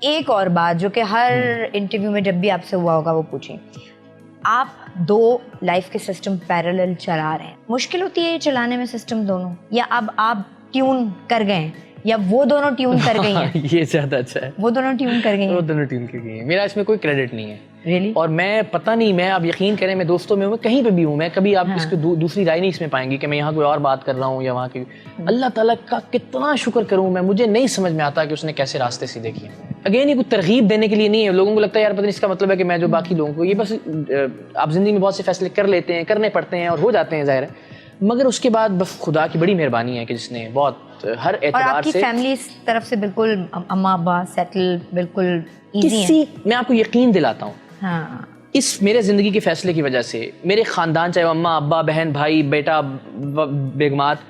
एक और बात जो कि हर इंटरव्यू में जब भी आपसे हुआ होगा वो पूछें, आप दो लाइफ के सिस्टम पैरेलल चला रहे हैं, मुश्किल होती है ये चलाने में सिस्टम दोनों, या अब आप ट्यून कर गए हैं या वो दोनों ट्यून कर गई हैं? ये ज्यादा अच्छा है, वो दोनों ट्यून कर गई हैं। वो दोनों ट्यून कर गई हैं। मेरा इसमें कोई क्रेडिट नहीं है Really? और मैं पता नहीं, मैं आप यकीन करें, मैं दोस्तों में हूँ, कहीं पे भी हूँ, मैं कभी आप इसको दूसरी राय नहीं इसमें पाएंगी कि मैं यहाँ कोई और बात कर रहा हूँ या वहाँ की। अल्लाह ताला का कितना शुक्र करूँ मैं, मुझे नहीं समझ में आता कि उसने कैसे रास्ते सीधे किए। अगेन ये कोई तरगीब देने के लिए नहीं है, लोगों को लगता है यार पता नहीं इसका मतलब है कि मैं जो बाकी लोगों को, ये बस आप जिंदगी में बहुत से फैसले कर लेते हैं, करने पड़ते हैं और हो जाते हैं, जाहिर है, मगर उसके बाद बस खुदा की बड़ी मेहरबानी है कि जिसने बहुत हर एतबार से। फैमिली इस तरफ से बिल्कुल अम्मा अब्बा सेटल, बिल्कुल इजी है। मैं आपको यकीन दिलाता हूँ, हाँ, इस मेरे ज़िंदगी के फ़ैसले की वजह से मेरे ख़ानदान, चाहे अम्मा अब्बा बहन भाई बेटा बेगमात,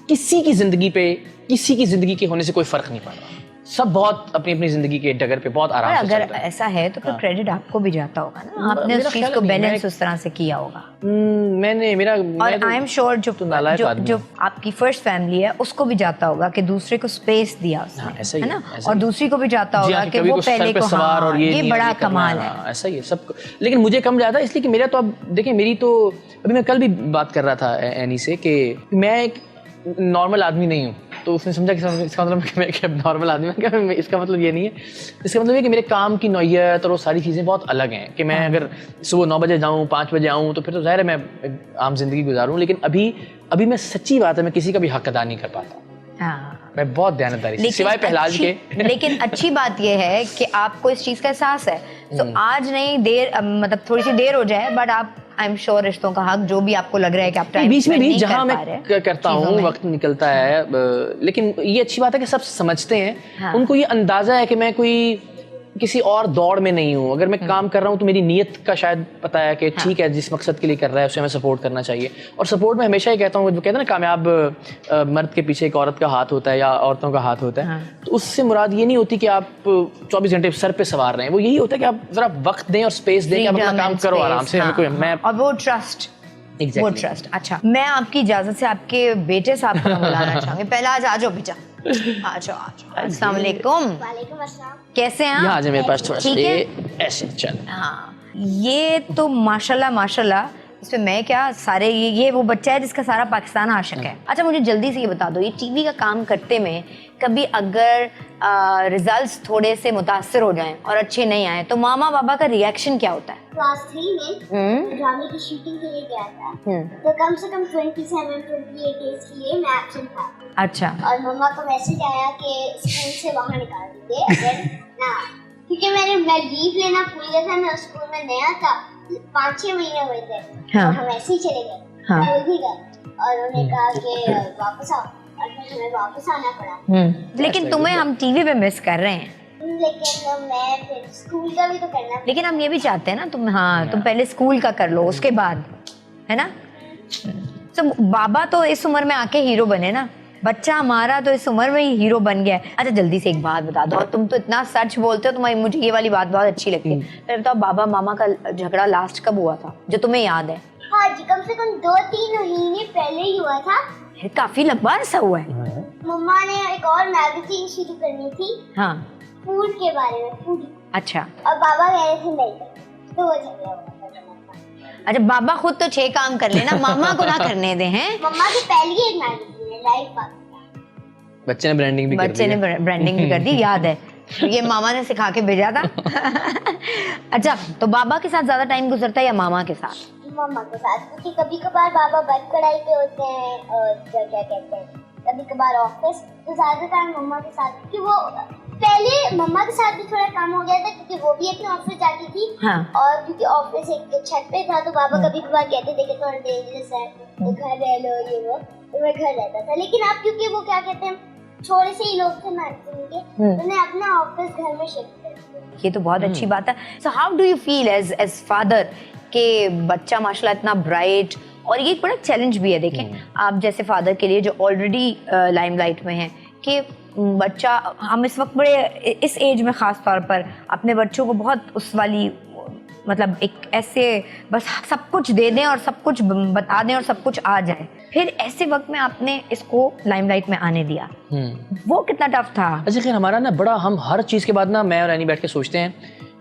किसी की ज़िंदगी पे, किसी की ज़िंदगी के होने से कोई फ़र्क नहीं पड़ रहा। सब बहुत अपनी अपनी ज़िंदगी के डगर पे बहुत आराम से चल रहा है। अगर ऐसा है तो फिर क्रेडिट आपको भी जाता होगा ना, आपने उस चीज़ को बैलेंस उस तरह से किया होगा। मैंने मेरा और आई एम श्योर जो आपकी फर्स्ट फैमिली है उसको भी जाता होगा कि दूसरे को स्पेस दिया उसने, है ना, और दूसरी को भी जाता होगा कि वो पहले को सवार, और ये बड़ा कमाल है। ऐसा ही है सबको, लेकिन मुझे कम ज़्यादा इसलिए कि मेरा तो, अब देखिए मेरी तो, अभी मैं कल भी बात कर रहा था एनी से कि मैं एक नॉर्मल आदमी नहीं हूँ, तो उसने समझा कि इसका मतलब मैं एक नॉर्मल आदमी हूँ। इसका मतलब ये नहीं है, इसका मतलब ये कि मेरे काम की नौयत और वो सारी चीज़ें बहुत अलग हैं कि मैं अगर सुबह 9 बजे जाऊँ 5 बजे आऊँ तो फिर तो ज़ाहिर है मैं आम जिंदगी गुजारूँ, लेकिन अभी मैं, सच्ची बात है, मैं किसी का भी हक अदा नहीं कर पाता। हाँ, मैं बहुत ध्यानदारी से, सिवाय पहलाज के। लेकिन अच्छी बात यह है कि आपको इस चीज़ का एहसास है, तो आज नहीं देर, मतलब थोड़ी सी देर हो जाए, बट आप आई एम श्योर रिश्तों का हक जो भी आपको लग रहा है कि आप टाइम बीच में भी जहाँ मैं करता हूँ वक्त निकलता है, लेकिन ये अच्छी बात है कि सब समझते हैं। हाँ। उनको ये अंदाजा है कि मैं कोई किसी और दौड़ में नहीं हूँ। अगर मैं काम कर रहा हूँ तो मेरी नीयत का शायद पता है कि ठीक है, जिस मकसद के लिए कर रहा है उसे हमें सपोर्ट करना चाहिए। और सपोर्ट में हमेशा ही कहता हूँ, जो कहते हैं ना कामयाब मर्द के पीछे एक औरत का हाथ होता है या औरतों का हाथ होता है। हाँ। तो उससे मुराद ये नहीं होती कि आप 24 घंटे सर पे सवार रहे हैं, वो यही होता है कि आप जरा वक्त दें और स्पेस दें कि आप अपना काम करो आराम से। मैं और वो ट्रस्ट, वो ट्रस्ट। अच्छा, मैं आपकी इजाजत से आपके बेटे साहब को बुलाना चाहूंगी। पहले आ जाओ बेटा, आ जाओ। अस्सलाम वालेकुम। वालेकुम अस्सलाम। कैसे हैं आप? मेरे पास थोड़ा सा ऐसे चल। हाँ, ये तो माशाल्लाह, इसमें मैं क्या, सारे ये वो बच्चा है जिसका सारा पाकिस्तान आशिक है। अच्छा, मुझे जल्दी से ये बता दो, ये टीवी का काम करते में कभी अगर रिजल्ट्स थोड़े से मुतासर हो जाएं और अच्छे नहीं आए तो मामा बाबा का रिएक्शन क्या होता है? क्लास 3 में ड्रामे की शूटिंग के लिए गया था, तो कम से कम 27-28 डेज के लिए मैं एब्सेंट था। अच्छा। और मम्मा को मैसेज आया कि स्कूल से बाहर निकाल दीजिए अगर ना, क्योंकि मैं लीव लेना भूल गया था। मैं स्कूल में नया था, 5-6 महीने हुए थे। हाँ। और हम ऐसे ही चले गए। हाँ। भूल भी गए और उन्होंने कहा कि वापस आओ, और फिर हमें वापस आना पड़ा। लेकिन तुम्हें हम टीवी पे मिस कर रहे हैं। लेकिन मैं फिर स्कूल का भी तो करना है। लेकिन हम ये भी चाहते हैं ना तुम पहले स्कूल का कर लो, उसके बाद, है ना। तो बाबा तो इस उम्र में आके हीरो बने ना, बच्चा हमारा तो इस उम्र में ही हीरो बन गया है। अच्छा, जल्दी से एक बात बता दो, तुम तो इतना सच बोलते हो, तुम्हारी मुझे ये वाली बात बहुत अच्छी लगती है। फिर बताओ, बाबा मामा का झगड़ा लास्ट कब हुआ था जो तुम्हें याद है? हाँ जी, कम से कम 2-3 महीने पहले ही हुआ था। काफी लंबा ऐसा हुआ है। मम्मा ने एक और मैगजीन शुरू करनी थी। हाँ, फूड के बारे में, फूड। अच्छा। और बाबा कह रहे थे नहीं, तो वो झगड़ा हुआ था। अच्छा, बाबा खुद तो 6 काम कर लेना, मामा को ना करने दे हैं। मम्मा की पहली एक मैगजीन है, लाइफ पाकिस्तान। बच्चे ने ब्रांडिंग भी कर दी, याद है, ये मामा ने सिखा के भेजा था। अच्छा, तो बाबा के साथ ज्यादा टाइम गुजरता है या मामा के साथ? मम्मा के साथ, क्योंकि कभी कभार बाबा बर्फ कढ़ाई पे होते हैं और क्या कहते हैं, कभी कभार ऑफिस, तो ज्यादा टाइम मम्मा के साथ। क्योंकि वो पहले मम्मा के साथ भी थोड़ा काम हो गया था, क्योंकि वो भी अपने ऑफिस जाती थी। हाँ। और क्योंकि ऑफिस एक छत पे था, तो बाबा कभी कभार कहते थे कि थोड़ा डेंजरस है तो घर रह लो, ये वो, तो मैं घर रहता था। लेकिन अब क्योंकि वो क्या कहते हैं, छोटे से ही लोग थे मैक्सिमम के, तो मैं अपना ऑफिस घर में शिफ्ट कर दिया। ये तो बहुत अच्छी बात है। So how do you feel as father कि बच्चा माशाल्लाह इतना ब्राइट, और ये एक बड़ा चैलेंज भी है, देखें आप जैसे फादर के लिए जो ऑलरेडी लाइमलाइट में है, कि बच्चा, हम इस वक्त बड़े इस एज में ख़ास तौर पर अपने बच्चों को बहुत उस वाली मतलब एक ऐसे बस सब कुछ दे दें और सब कुछ बता दें और सब कुछ आ जाए, फिर ऐसे वक्त में आपने इसको लाइमलाइट में आने दिया, वो कितना टफ था? अच्छा खैर हमारा ना बड़ा, हम हर चीज़ के बाद ना मैं और एनी बैठ के सोचते हैं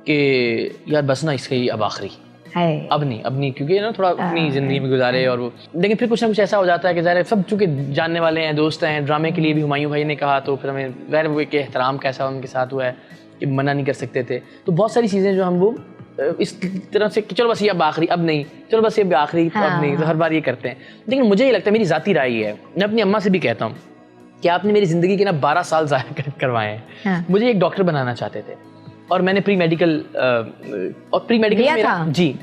कि यार बस ना इसका ही अब आखिरी है, अब नहीं, क्योंकि ना थोड़ा अपनी ज़िंदगी में गुजारे और वो, लेकिन फिर कुछ ना कुछ ऐसा हो जाता है कि ज़ाहिर सब चूँकि जानने वाले हैं, दोस्त हैं, ड्रामे के लिए भी हुमायूं भाई ने कहा तो फिर हमें ज़ाहिर वो एक एहतराम कैसा उनके साथ हुआ है कि मना नहीं कर सकते थे। तो बहुत सारी चीज़ें जो हम वो इस तरह से कि चलो बस ये अब आखिरी, अब नहीं, चलो बस ये आखिरी, अब नहीं, तो हर बार ये करते हैं। लेकिन मुझे ये लगता है, मेरी ज़ाती राय ये है, मैं अपनी अम्मा से भी कहता हूँ कि आपने मेरी ज़िंदगी के ना 12 साल ज़ाया करवाए हैं। मुझे एक डॉक्टर बनाना चाहते थे और मैंने प्री मेडिकल और प्री मेडिकल मेरा जी,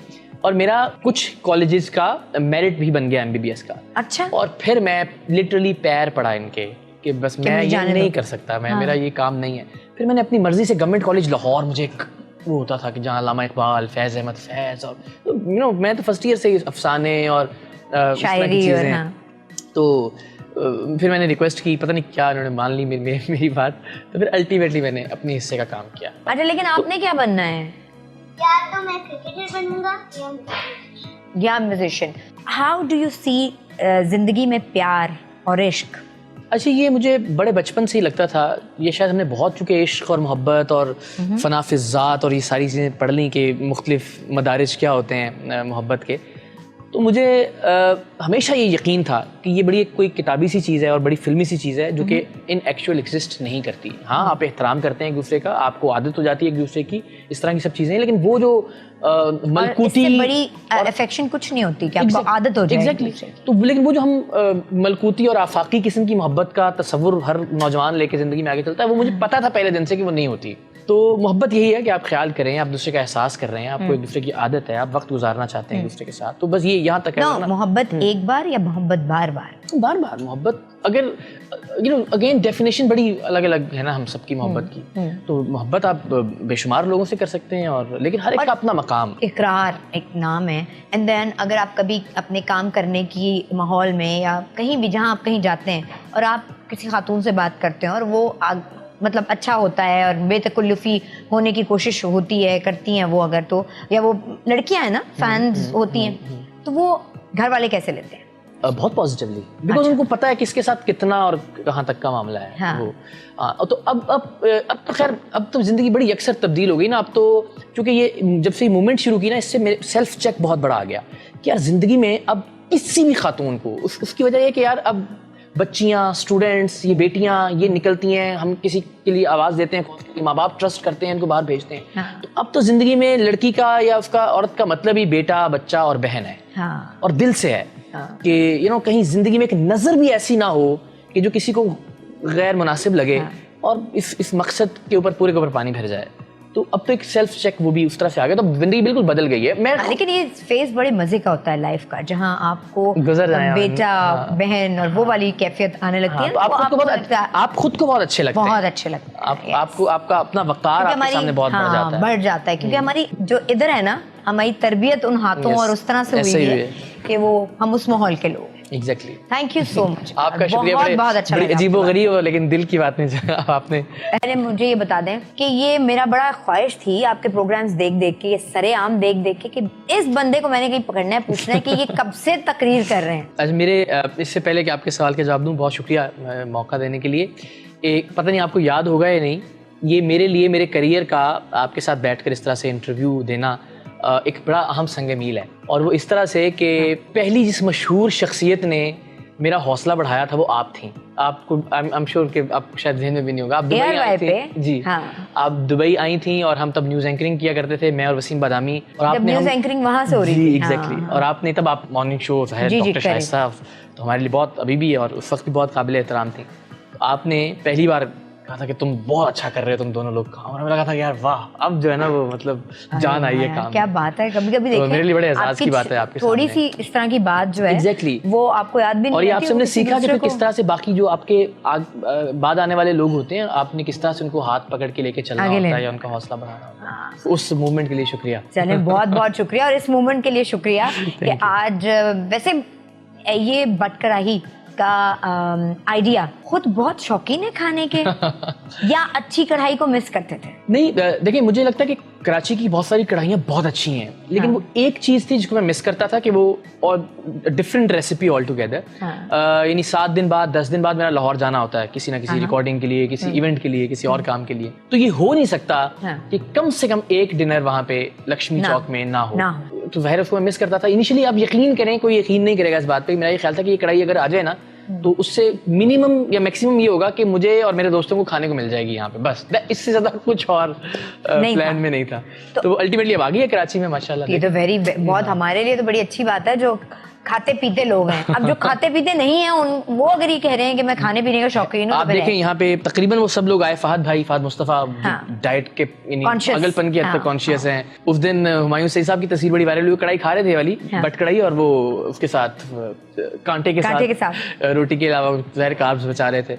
और मेरा कुछ कॉलेजेस का मेरिट भी बन गया MBBS का। अच्छा। और फिर मैं लिटरली पैर पड़ा इनके कि बस मैं ये नहीं कर सकता, मैं मेरा ये काम नहीं है। फिर मैंने अपनी मर्जी से गवर्नमेंट कॉलेज लाहौर, मुझे एक वो होता था कि जहाँ अल्लामा इकबाल, फैज़ अहमद फैज़ और यू नो मैं तो फर्स्ट ईयर से अफसाने और शायरी चीज़ें, तो फिर मैंने रिक्वेस्ट की, पता नहीं क्या उन्होंने मान ली मेरी बात, तो फिर अल्टीमेटली मैंने अपने हिस्से का काम किया। अच्छा, लेकिन आपने क्या बनना है? या तो मैं क्रिकेटर बनूंगा या musician. How do you see जिंदगी में प्यार और इश्क? अच्छा, ये मुझे बड़े बचपन से ही लगता था, ये शायद हमने बहुत चूँकि इश्क और मोहब्बत और फ़ना फ़िज़ात और ये सारी चीज़ें पढ़ ली कि मुख्तलिफ़ मदारिज क्या होते हैं मोहब्बत के, तो मुझे हमेशा ये यकीन था कि ये बड़ी कोई किताबी सी चीज़ है और बड़ी फिल्मी सी चीज़ है जो कि इन एक्चुअल एग्जिस्ट नहीं करती। हाँ, आप एहतराम करते हैं एक दूसरे का, आपको आदत हो जाती है एक दूसरे की, इस तरह की सब चीज़ें, लेकिन वो जो मलकूती बड़ी अफेक्शन कुछ नहीं होती कि आपको आदत हो जाए। एग्जैक्टली। तो लेकिन वो जो हम मलकूती और आफाकी किस्म की मोहब्बत का तस्वुर हर नौजवान लेके ज़िंदगी में आगे चलता है, वो मुझे पता था पहले दिन से कि वो नहीं होती। तो मोहब्बत यही है कि आप ख्याल करें, आप दूसरे का एहसास कर रहे हैं, आपको एक दूसरे की आदत है, आप वक्त गुजारना चाहते हैं एक दूसरे के साथ, तो बस ये यहाँ तक है। मोहब्बत एक बार या मोहब्बत बार बार? बार बार मोहब्बत, अगर यू नो अगेन डेफिनेशन बड़ी अलग अलग है ना हम सबकी मोहब्बत की, तो मोहब्बत आप बेशुमार लोगों से कर सकते हैं, और लेकिन हर एक का अपना मकाम। इकरार एक नाम है, एंड देन अगर आप कभी अपने काम करने की माहौल में या कहीं भी जहाँ आप कहीं जाते हैं और आप किसी खातून से बात करते हैं और वो मतलब अच्छा होता है और बेतकल्लुफ़ी होने की कोशिश होती है, करती हैं वो, अगर तो, या वो लड़कियां हैं ना, फैंस होती हैं, तो वो घर वाले कैसे लेते हैं? बहुत पॉजिटिवली, बिकॉज उनको पता है किसके साथ कितना और कहाँ तक का मामला है। हाँ। वो तो अब तो खैर अब तो ज़िंदगी बड़ी अक्सर तब्दील हो गई ना। अब तो चूँकि ये जब से ये मूवमेंट शुरू की ना, इससे मेरे सेल्फ चेक बहुत बड़ा आ गया कि यार ज़िंदगी में अब किसी भी खातून को उसकी वजह ये कि यार अब बच्चियाँ, स्टूडेंट्स, ये बेटियाँ ये निकलती हैं, हम किसी के लिए आवाज़ देते हैं, माँ बाप ट्रस्ट करते हैं, इनको बाहर भेजते हैं। हाँ। तो अब तो ज़िंदगी में लड़की का या उसका औरत का मतलब ही बेटा, बच्चा और बहन है। हाँ। और दिल से है। हाँ। कि यू नो कहीं ज़िंदगी में एक नज़र भी ऐसी ना हो कि जो किसी को गैर मुनासिब लगे। हाँ। और इस मकसद के ऊपर पूरे के ऊपर पानी भर जाए। तो अब तो एक सेल्फ चेक वो भी उस तरह से आ गया, तो जिंदगी बिल्कुल बदल गई है। लेकिन ये फेज बड़े मजे का होता है लाइफ का, जहाँ आपको बेटा, बहन और वो वाली कैफियत आने लगती है। तो आप खुद को बहुत अच्छे लगते हैं, बहुत अच्छे लगते हैं आपको, आपका अपना वक़ार आपके सामने बहुत बढ़ जाता है, क्योंकि हमारी जो इधर है ना, हमारी तरबियत उन हाथों और उस तरह से हुई है कि वो हम उस माहौल के लोग। Exactly. Thank you so much. आपका शुक्रिया। बहुत अच्छा लगा। अजीबोगरीब हो, लेकिन दिल की बात नहीं आपने। पहले मुझे ये बता दें कि ये मेरा बड़ा ख्वाहिश थी आपके प्रोग्राम्स देख देख के, ये सरेआम देख देख के, कि इस बंदे को मैंने कहीं पकड़ना है, पूछना है कि ये कब से तकरीर कर रहे हैं। अच्छा, मेरे इससे पहले कि आपके सवाल के जवाब दूं, बहुत शुक्रिया मौका देने के लिए। एक पता नहीं आपको याद होगा या नहीं, ये मेरे लिए मेरे करियर का आपके साथ बैठकर इस तरह से इंटरव्यू देना एक बड़ा अहम संग मील है। और वो इस तरह से कि पहली जिस मशहूर शख्सियत ने मेरा हौसला बढ़ाया था वो आप थी। आपको आई एम श्योर कि आप शायद ज़हन में भी नहीं होगा, आप दुबई आई थी। जी हाँ। आप दुबई आई थी और हम तब न्यूज़ एंकरिंग किया करते थे, मैं और वसीम बादामी। और आपने न्यूज़ एंकरिंग वहाँ से हो रही थी। एग्जैक्टली। और आपने तब आप मॉर्निंग शो है डॉक्टर शाइस्ता, तो हमारे लिए बहुत अभी भी है और उस वक्त भी बहुत काबिल एहतराम थी। आपने पहली बार कहा था कि तुम बहुत अच्छा कर रहे हो तुम दोनों लोग काम, और हमें लगा था कि यार वाह, अब जो है ना वो मतलब जान आई है काम। क्या बात है। कभी कभी देखिए, मेरे लिए बड़े एहसास की बात है आपके सामने। थोड़ी सी इस तरह की बात जो है एग्जैक्टली वो आपको याद भी नहीं। और ये आपसे हमने सीखा कि फिर किस तरह से बाकी जो आपके बाद आने वाले लोग होते हैं, आपने किस तरह से उनको हाथ पकड़ के लेके चलना होता है या उनका हौसला बढ़ाना होता है। उस मूवमेंट के लिए शुक्रिया। चलें, बहुत बहुत शुक्रिया। और इस मूवमेंट के लिए शुक्रिया कि आज वैसे ये बटकराही का आइडिया, खुद बहुत शौकीन है खाने के या अच्छी कढ़ाई को मिस करते थे? नहीं, देखिए मुझे लगता है कि कराची की बहुत सारी कढ़ाइयाँ बहुत अच्छी हैं, लेकिन वो एक चीज़ थी जिसको मैं मिस करता था कि वो और डिफरेंट रेसिपी ऑल टुगेदर। यानी 7 दिन बाद 10 दिन बाद मेरा लाहौर जाना होता है किसी ना किसी रिकॉर्डिंग के लिए, किसी इवेंट के लिए, किसी और काम के लिए, तो ये हो नहीं सकता कि कम से कम एक डिनर वहाँ पे लक्ष्मी चौक में ना हो। तो ज़ाहिर उसको मैं मिस करता था इनिशियली। आप यकीन करें, कोई यकीन नहीं करेगा इस बात पे, मेरा ये ख्याल था कि ये कढ़ाई अगर आ जाए ना तो उससे मिनिमम या मैक्सिमम ये होगा कि मुझे और मेरे दोस्तों को खाने को मिल जाएगी यहाँ पे, बस। इससे ज्यादा कुछ और प्लान में नहीं था। तो अल्टीमेटली अब आ गई है कराची में माशाल्लाह। ये तो बहुत हमारे लिए तो बड़ी अच्छी बात है जो खाते पीते लोग हैं। अब जो खाते पीते नहीं है वो अगर ये कह रहे हैं कि मैं खाने पीने का शौकीन हूँ, आप देखें यहाँ पे तकरीबन वो सब लोग आए, फहद भाई, फहद मुस्तफा, डाइट के पागलपन की हद तक कॉन्शियस हैं। उस दिन हुमायूं सईद साहब की तस्वीर बड़ी वायरल हुई, कढ़ाई खा रहे थे वाली बट कढ़ाई, और वो उसके साथ कांटे के साथ रोटी के अलावा ज़ाहिर कार्ब्स बचा रहे थे।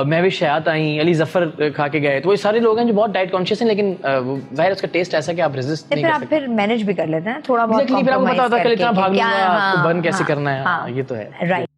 महविश हयात आई, अली जफर खा के गए, तो वो सारे लोग हैं जो बहुत डाइट कॉन्शियस हैं, लेकिन ज़ाहिर उसका टेस्ट ऐसा कि आप रेजिस्ट नहीं कर सकते। फिर मैनेज भी कर लेते हैं थोड़ा बहुत, फिर आपको पता होता है कि इतना भाग लूंगा, आपको बर्न कैसे करना है। ये तो है, राइट।